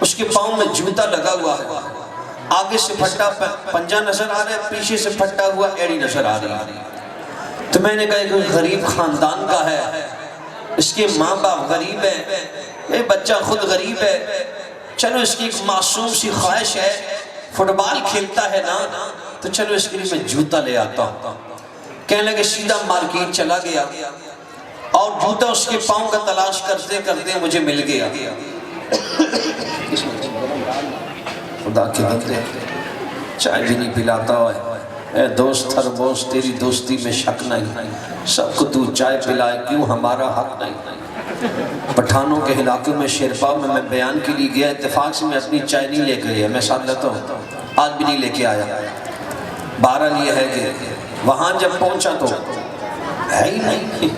اس کے پاؤں میں جوتا لگا ہوا ہے، آگے سے پھٹا پنجہ نظر آ رہا ہے، پیچھے سے پھٹا ہوا ایڑی نظر آ رہی ہے. تو میں نے کہا ایک غریب خاندان کا ہے، اس کے ماں باپ غریب ہیں، یہ بچہ خود غریب ہے، چلو اس کی ایک معصوم سی خواہش ہے، فٹ بال کھیلتا ہے نا، تو چلو اس کے لیے میں جوتا لے آتا ہوں. کہنے لگے سیدھا مارکیٹ چلا گیا اور جوتا اس کے پاؤں کا تلاش کرتے کرتے مجھے مل گیا. خدا کے بندے چائے بھی نہیں پلاتا ہے، اے دوست ہر دوست تیری دوستی میں شک نہیں، سب کو تو چائے پلائے کیوں ہمارا حق نہیں. پٹھانوں کے علاقوں میں شیرپا میں بیان کے لیے گیا، اتفاق سے میں اپنی چائے نہیں لے کے گیا، میں ساتھ لیتا ہوں، آج بھی نہیں لے کے آیا. بہرحال یہ ہے کہ وہاں جب پہنچا تو ہے ہی نہیں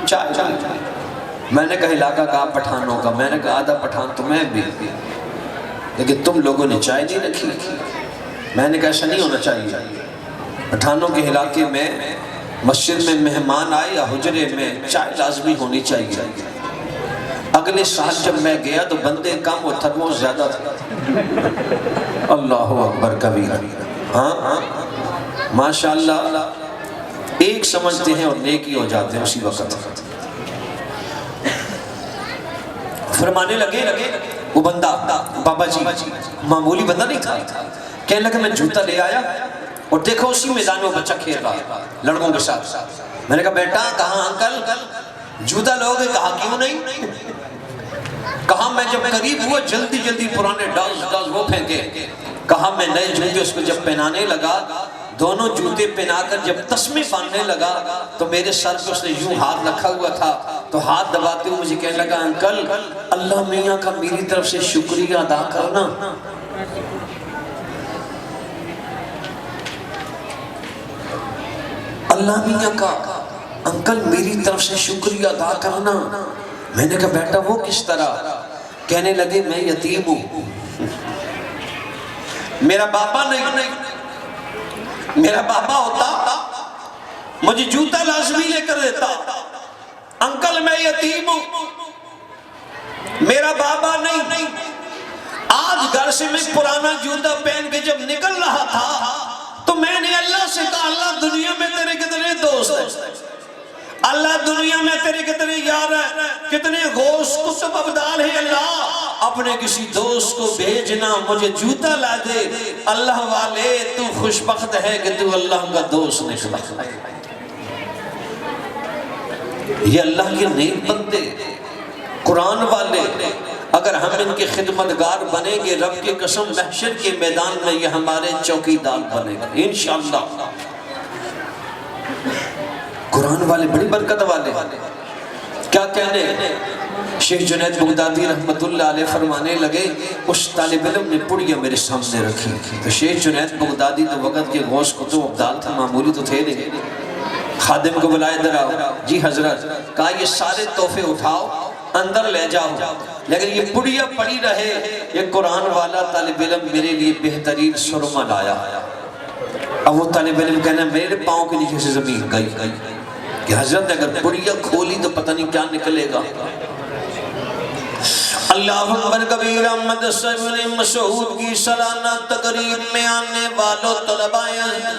چائے. میں نے کہا علاقہ کہا پٹھانوں کا، میں نے کہا آدھا پٹھان تمہیں بھی، لیکن تم لوگوں نے چائے نہیں رکھی. میں نے کہا ایسا نہیں ہونا چاہیے. پٹھانوں کے علاقے میں مسجد میں مہمان آئے یا حجرے میں چائے لازمی ہونی چاہیے. اگلے سال جب میں گیا تو بندے کم اور تھرموس زیادہ تھا. اللہ اکبر کبیرہ. ہاں ماشاءاللہ ایک سمجھتے ہیں اور نیکی ہو جاتے ہیں اسی وقت. فرمانے لگے وہ بندہ بابا جی معمولی بندہ نہیں تھا. کہنے لگا میں جوتا لے آیا اور دیکھو اسی میدان میں بچہ کھیل رہا لڑکوں کے ساتھ. میں نے کہا بیٹا کہاں انکل جوتا لوگے؟ کہا کیوں نہیں. کہا میں جب قریب ہوا جلدی جلدی پرانے ڈاز وہ پھینکے. کہا میں نئے جوتے اس کو جب پہنانے لگا، دونوں جوتے پہنا کر جب تسمے باندھنے لگا تو میرے سر پہ اس نے یوں ہاتھ رکھا ہوا تھا، تو ہاتھ دباتے ہوئے مجھے کہنے لگا انکل اللہ میاں کا میری طرف سے شکریہ ادا کرنا. اللہ میاں کا انکل میری طرف سے شکریہ ادا کرنا. میں نے کہا بیٹا وہ کس طرح؟ کہنے لگے میں یتیم ہوں، میرا باپا نہیں، میرا باپا ہوتا مجھے جوتا لازمی لے کر دیتا. انکل میں یتیم ہوں، میرا بابا نہیں. آج گھر سے میں پرانا جوتا پہن کے تیرے کتنے یار ہیں، کتنے غوث کتب ابدال ہیں اللہ، اپنے کسی دوست کو بھیجنا مجھے جوتا لا دے۔ اللہ والے تو خوشبخت ہے کہ تو اللہ کا دوست نکلا۔ یہ اللہ کے نیک بندے قرآن والے، اگر ہم ان کے خدمتگار بنیں گے رب کی قسم محشر کے میدان میں یہ ہمارے چوکیدار بنے گا انشاءاللہ۔ قرآن والے بڑی برکت والے، کیا کہنے؟ شیخ جنید بغدادی رحمت اللہ علیہ فرمانے لگے، اس طالب علم نے پڑیاں میرے سامنے رکھی تو شیخ جنید بغدادی تو وقت کے غوث کتب ابدال تھا، معمولی تو تھے نہیں۔ خادم کو بلائے در آؤ، جی حضرت، کہا یہ سارے تحفے اٹھاؤ اندر لے جاؤ، لیکن یہ پڑیاں پڑی رہے، یہ قرآن والا طالب علم میرے لیے بہترین سرما لایا۔ اب وہ طالب علم کہنا میرے پاؤں کے نیچے سے زمین گئی کہ حضرت اگر پڑیاں کھولی تو پتہ نہیں کیا نکلے گا۔ اللہ اکبر کبیرہ۔ مدرسہ ابن مسعود کی سالانہ تقریب میں آنے والوں،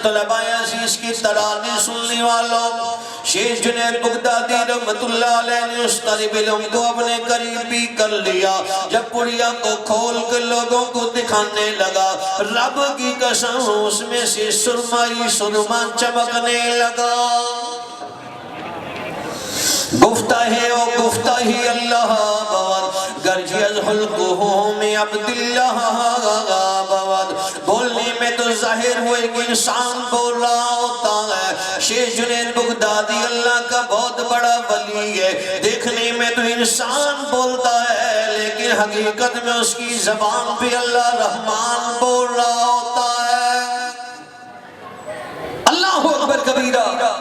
طلباء عزیز کی ترانے سننے والوں، شیخ جنید بغدادی رحمت اللہ علیہ نے اس طالب علم کو اپنے قریب بھی کر لیا۔ جب پڑیا کو کھول کے لوگوں کو دکھانے لگا، رب کی قسم اس میں سے سرمائی سرما چمکنے لگا۔ گفتہ ہے او گفتہ ہی اللہ بواد، گرجی از حلقہم عبداللہ بواد، بولنے میں تو ظاہر ہوئے کہ انسان بول رہا ہوتا ہے۔ شیخ جنید بغدادی اللہ کا بہت بڑا ولی ہے، دیکھنے میں تو انسان بولتا ہے لیکن حقیقت میں اس کی زبان پہ اللہ رحمان بول رہا ہوتا ہے۔ اللہ اکبر کبیرہ۔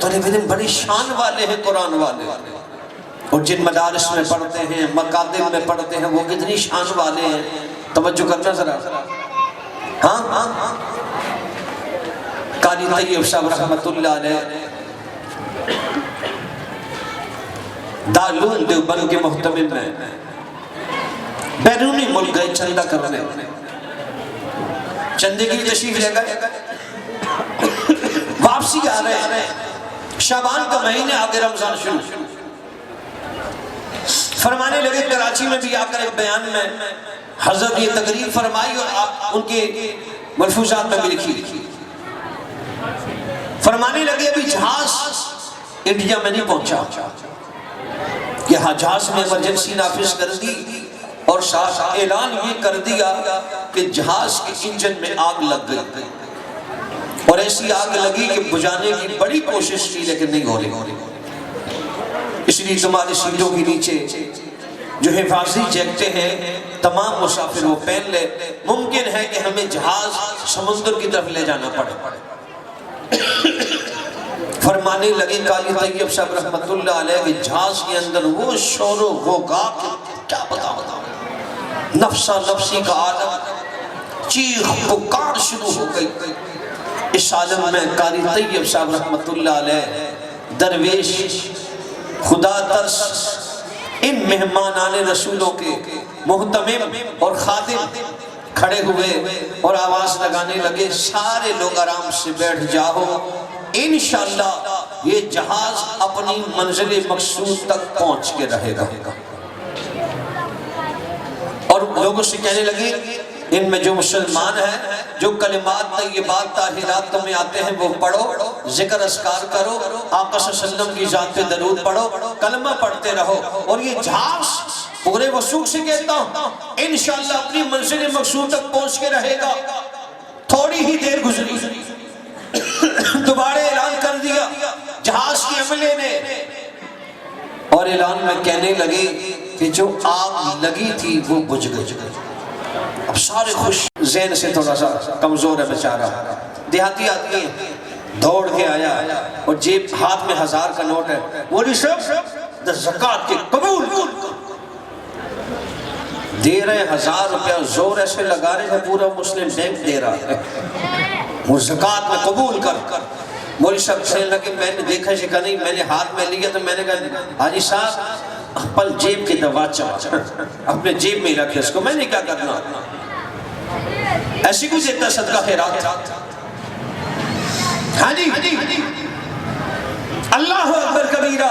طالب علم بڑی شان والے ہیں قرآن والے، اور جن مدارس میں پڑھتے ہیں، مکاتب میں پڑھتے ہیں، وہ کتنی شان والے ہیں، توجہ کرنا ذرا۔ ہاں قاری طیب صاحب رحمت اللہ علیہ دارالعلوم دیوبند کے محتمل میں بیرونی ملک گئے چندہ کرنے، چندے کی تشریف لے گئے، واپسی آ رہے ہیں، شعبان کا مہینے آگے رمضان شروع، فرمانے لگے کراچی میں بھی آ کر ایک بیان میں حضرت یہ تقریر فرمائی اور ان کے ملفوظات میں بھی لکھی، فرمانے لگے ابھی جہاز انڈیا میں نہیں پہنچا، یہاں جہاز میں ایمرجنسی نافذ کر دی اور ساتھ اعلان یہ کر دیا کہ جہاز کے انجن میں آگ لگ گئی، اور ایسی آگ لگی کہ بجھانے کی بڑی کوشش کی لیکن نہیں ہو رہی، اس لیے تمہاری سیٹوں کے نیچے جو حفاظتی جیکٹیں ہیں تمام مسافر وہ پہن لے، ممکن ہے کہ ہمیں جہاز سمندر کی طرف لے جانا پڑے۔ فرمانے لگے قاری طیب صاحب رحمت اللہ علیہ کہ جہاز کے اندر وہ شور و غوغا کیا بتاؤ، نفسا نفسی کا عالم، چیخ پکار شروع ہو گئی۔ اس عالم میں قاری طیب صاحب رحمت اللہ علیہ درویش خدا ترس ان مہمانان رسولوں کے محتمم اور خادم کھڑے ہوئے اور آواز لگانے لگے، سارے لوگ آرام سے بیٹھ جاؤ، انشاءاللہ یہ جہاز اپنی منزل مقصود تک پہنچ کے رہے گا۔ اور لوگوں سے کہنے لگے ان میں جو مسلمان ہیں جو کلمات طیبات طاہرات تمہیں آتے ہیں وہ پڑھو، ذکر اذکار کرو، آقا صلی اللہ علیہ وسلم کی ذات پہ درود پڑھو، کلمہ پڑھتے رہو، اور یہ جہاز پورے وثوق سے کہتا ہوں انشاءاللہ اپنی منزل مقصود تک پہنچ کے رہے گا۔ تھوڑی ہی دیر گزری، دوبارہ اعلان کر دیا جہاز کے عملے نے، اور اعلان میں کہنے لگے کہ جو آگ لگی تھی وہ بجھ گئی۔ اب سارے خوش، ذہن سے تھوڑا سا کمزور ہے بیچارہ، دیہاتی آدمی ہے، دوڑ کے آیا اور جیب ہاتھ میں 1000 کا نوٹ ہے، وہ صرف زکوٰۃ کے قبول دے رہے 1000 روپیہ، زور ایسے لگا رہے ہیں پورا مسلم بینک دے رہا ہے، وہ زکوٰۃ میں قبول کر۔ مولی صاحب کہنے لگے میں نے دیکھا شکا نہیں، میں نے ہاتھ میں لیا تو میں نے کہا حاجی صاحب پل جیب کی دوا چاہا، اپنے جیب میں ہی رکھے اس کو، میں نے کیا کرنا، ایسی کوئی دیتا صدقہ خیرات۔ ہاں جی اللہ اکبر کبیرہ۔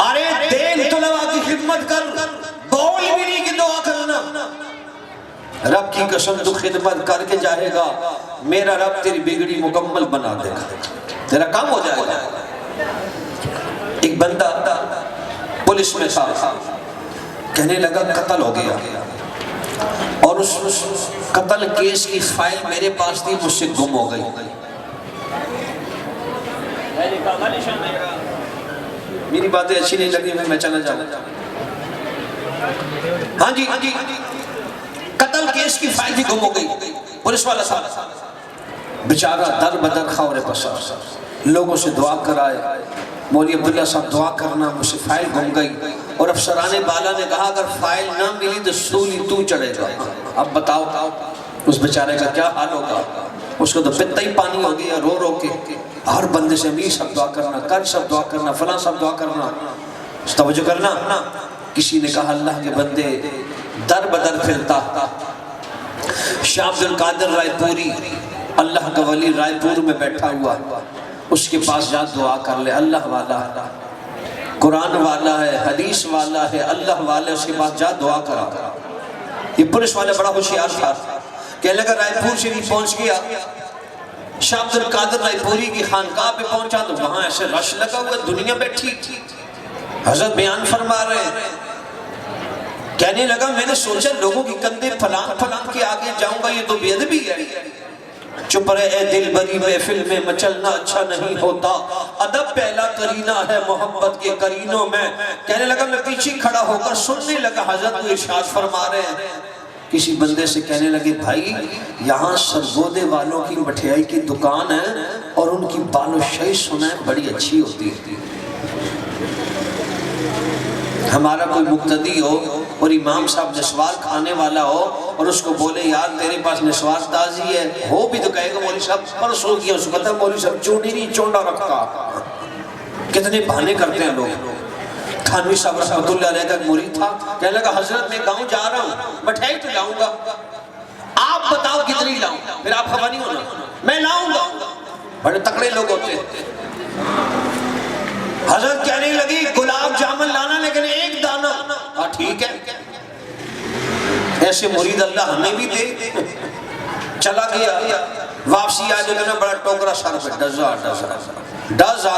ارے دین طلبا کی خدمت کر، بول بھی نہیں کہ دعا کرنا۔ رب کی قسم تو خدمت کر کے جائے گا، میرا رب تیری بگڑی مکمل بنا دے گا، تیرا کام ہو جائے گا۔ ایک بندہ پولیس میں تھا، کہنے لگا قتل ہو گیا، اور اس قتل کیس کی فائل میرے پاس تھی، مجھ سے گم ہو گئی۔ میری باتیں اچھی نہیں لگی، میں چلا جاؤں۔ ہاں جی قتل کیس کی فائل بھی گم ہو گئی، پولیس والا تھا بیچارہ در بدر خاورے پسا، لوگوں سے دعا کرائے، مولوی عبداللہ صاحب دعا کرنا، مجھ سے فائل گم گئی، اور افسران بالا نے کہا اگر فائل نہ ملی تو سولی تو چڑھے گا۔ اب بتاؤ اس بیچارے کا کیا حال ہوگا؟ اس کو تو پتہ ہی پانی ہو گیا رو رو کے، ہر بندے سے امیر صاحب دعا کرنا، کر صاحب دعا کرنا، فلاں صاحب دعا کرنا، توجہ کرنا۔ کسی نے کہا اللہ کے بندے در بدر پھرتا، شاہ عبد القادر رائے پوری، اللہ کا ولی رائے پور میں بیٹھا ہوا، اس کے پاس جا دعا کر لے، اللہ والا قرآن والا ہے، حدیث والا ہے، اللہ والا، اس کے پاس جا دعا کرا۔ یہ پولیس والا بڑا ہوشیار تھا، کہنے لگا رائے پور شریف پہنچ گیا، شاہ عبد القادر رائے پوری کی خانقاہ پہ پہنچا تو وہاں ایسے رش لگا ہوا، دنیا بیٹھی، حضرت بیان فرما رہے ہیں۔ کہنے لگا میں نے سوچا لوگوں کی کندھے پھلان پھلان کے آگے جاؤں گا، یہ تو بے ادبی ہے۔ چپ رہے اے دل بری محفل میں مچلنا اچھا نہیں ہوتا، ادب پہلا کرینہ ہے محبت کے کرینوں میں۔ کہنے لگا میں پیچھے کھڑا ہو کر سننے لگا، حضرت کو ارشاد فرما رہے ہیں۔ کسی بندے سے کہنے لگے بھائی یہاں سرگودے والوں کی مٹھائی کی دکان ہے اور ان کی بالوشاہی سنا ہے بڑی اچھی ہوتی ہے۔ ہمارا کوئی مقتدی ہو اور امام صاحب نسوار کھانے والا ہو اور اس کو بولے یار تیرے پاس نسوار تازی ہے، ہو بھی تو کہے گا مولوی صاحب پرسوں کیا، اس کو کہتا ہے مولوی صاحب چونڈی نہیں چونڈا رکھتا۔ کتنے بہانے کرتے ہیں لوگ۔ تھانوی صاحب رحمۃ اللہ علیہ کا مرید تھا، کہنے لگا حضرت میں گاؤں جا رہا ہوں، مٹھائی تو لاؤں گا، آپ بتاؤ کتنی لاؤں، پھر آپ خفا نہیں ہونا، میں لاؤں گا۔ بڑے تکڑے لوگ ہوتے ہیں۔ حضرت کہنے لگی گلاب جامن لانا لیکن ایک دانہ۔ ہاں ٹھیک ہے، ایسے مرید اللہ ہمیں بھی دے۔ چلا گیا، واپسی آ جائے بڑا ٹوکرا سر پہ ڈز آ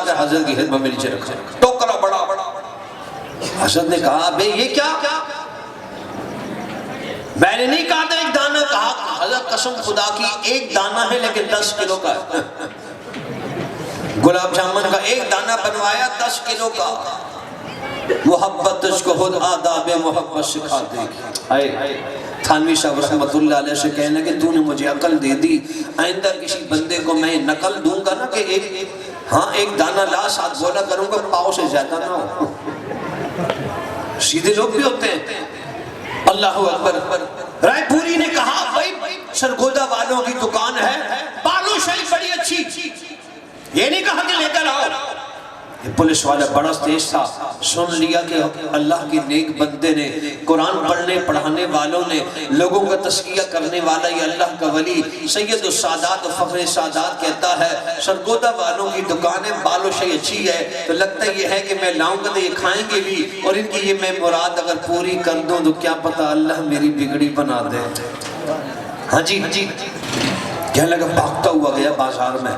کر حضرت کی خدمت میں نیچے رکھا، ٹوکرا بڑا۔ حضرت نے کہا بے یہ کیا؟ میں نے نہیں کہا تھا ایک دانہ، کہا حضرت قسم خدا کی ایک دانہ ہے لیکن 10 کلو کا ہے۔ گلاب جامن کا ایک دانہ بنوایا 10 کلو کا۔ محبت تجھ کو خود آداب محبت سکھا دے گی۔ تھانوی صاحب رحمت اللہ علیہ سے کہنے کہ تو نے مجھے عقل دے دی، آئندہ کسی بندے کو میں نقل دوں گا نا کہ ایک دانہ لا، ساتھ بولا کروں گا پاؤں سے زیادہ نہ ہو۔ سیدھے لوگ بھی ہوتے ہیں۔ اللہ اکبر۔ رائے پوری نے کہا بھائی سرگودہ والوں کی دکان ہے، بالو شاہی بڑی اچھی، یہ نہیں کہا کہ لے کر آؤ۔ یہ پولیس والا بڑا تیز تھا، سن لیا کہ اللہ کے نیک بندے نے، قرآن پڑھنے پڑھانے والوں نے، لوگوں کا تزکیہ کرنے والا یہ اللہ کا ولی سید السادات و فخر سادات کہتا ہے سرگودہ والوں کی دکانیں بالو شاہی اچھی ہے، تو لگتا یہ ہے کہ میں لاؤں گا تو یہ کھائیں گے بھی، اور ان کی یہ میں مراد اگر پوری کر دوں تو کیا پتا اللہ میری بگڑی بنا دے۔ ہاں جی کہنے لگا بھاگتا ہوا گیا بازار میں،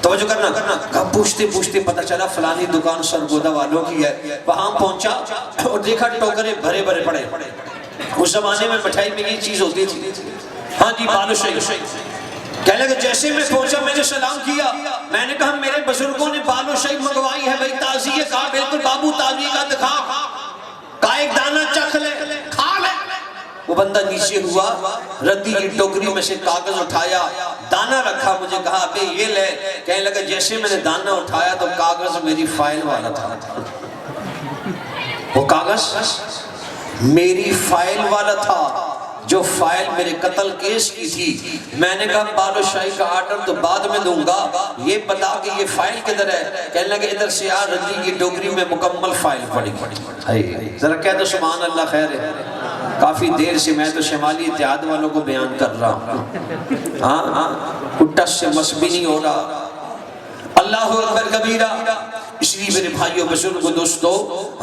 توجہ کرنا، پوچھتے پوچھتے پتہ چلا فلانی دکان سرگودہ والوں کی ہے۔ وہاں پہنچا اور دیکھا ٹوکرے بھرے بھرے پڑے۔ اس زمانے میں مٹھائی میں یہ چیز ہوتی تھی، ہاں جی بالو شاہی۔ کہنے لگا جیسے میں پہنچا میں نے سلام کیا، میں نے کہا میرے بزرگوں نے بالو شاہی منگوائی ہے بھائی تازی ہے، کہا بالکل بابو تازی کا دکھا، کہا ایک دانہ چکھ لے کھا لے۔ وہ بندہ نیچے ہوا، ردی کی ٹوکری میں سے کاغذ اٹھایا، دانہ رکھا، مجھے کہا بے یہ لے۔ کہنے لگا جیسے میں نے دانہ اٹھایا تو کاغذ میری فائل والا تھا، وہ کاغذ میری فائل والا تھا جو فائل میرے قتل کیس کی تھی۔ میں نے کہا بالو شاہی کا آرڈر تو بعد میں دوں گا، یہ بتا کہ یہ فائل کدھر ہے؟ کہنے لگے ادھر سے آ، ردی کی ٹوکری میں مکمل فائل پڑی۔ ذرا کہہ دو سبحان اللہ خیر ہے۔ کافی دیر سے میں تو شمالی اتحاد والوں کو بیان کر رہا ہوں، ہاں ٹس سے مس بھی نہیں ہو رہا۔ اللہ اکبر کبیرہ۔ اس لیے میرے بھائیوں بزرگوں دوستو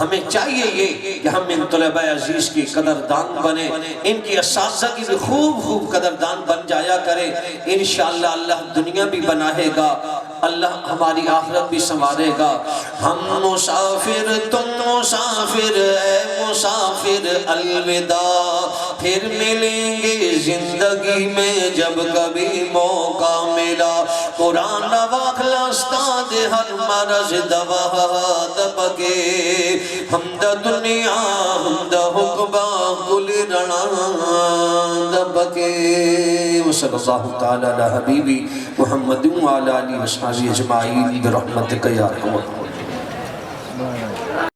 ہمیں چاہیے یہ کہ ہم ان طلباء عزیز کی قدردان بنیں، ان کی اساتذہ کی بھی خوب خوب قدردان بن جایا کریں۔ انشاءاللہ اللہ دنیا بھی بنائے گا، اللہ ہماری آخرت بھی سنوارے گا۔ ہم مسافر تم مسافر اے مسافر الوداع، پھر ملیں گے زندگی میں جب کبھی موقع ملا۔ قرآن واخلستاد ہر مرض دوا دبکے، حمد دنیا حمد حقبہ کل رنا دبکے۔ وصلی اللہ تعالی علی حبیبی محمد وعلی آلہ وصحبہ اجمعین برحمتک یا ارحم الراحمین۔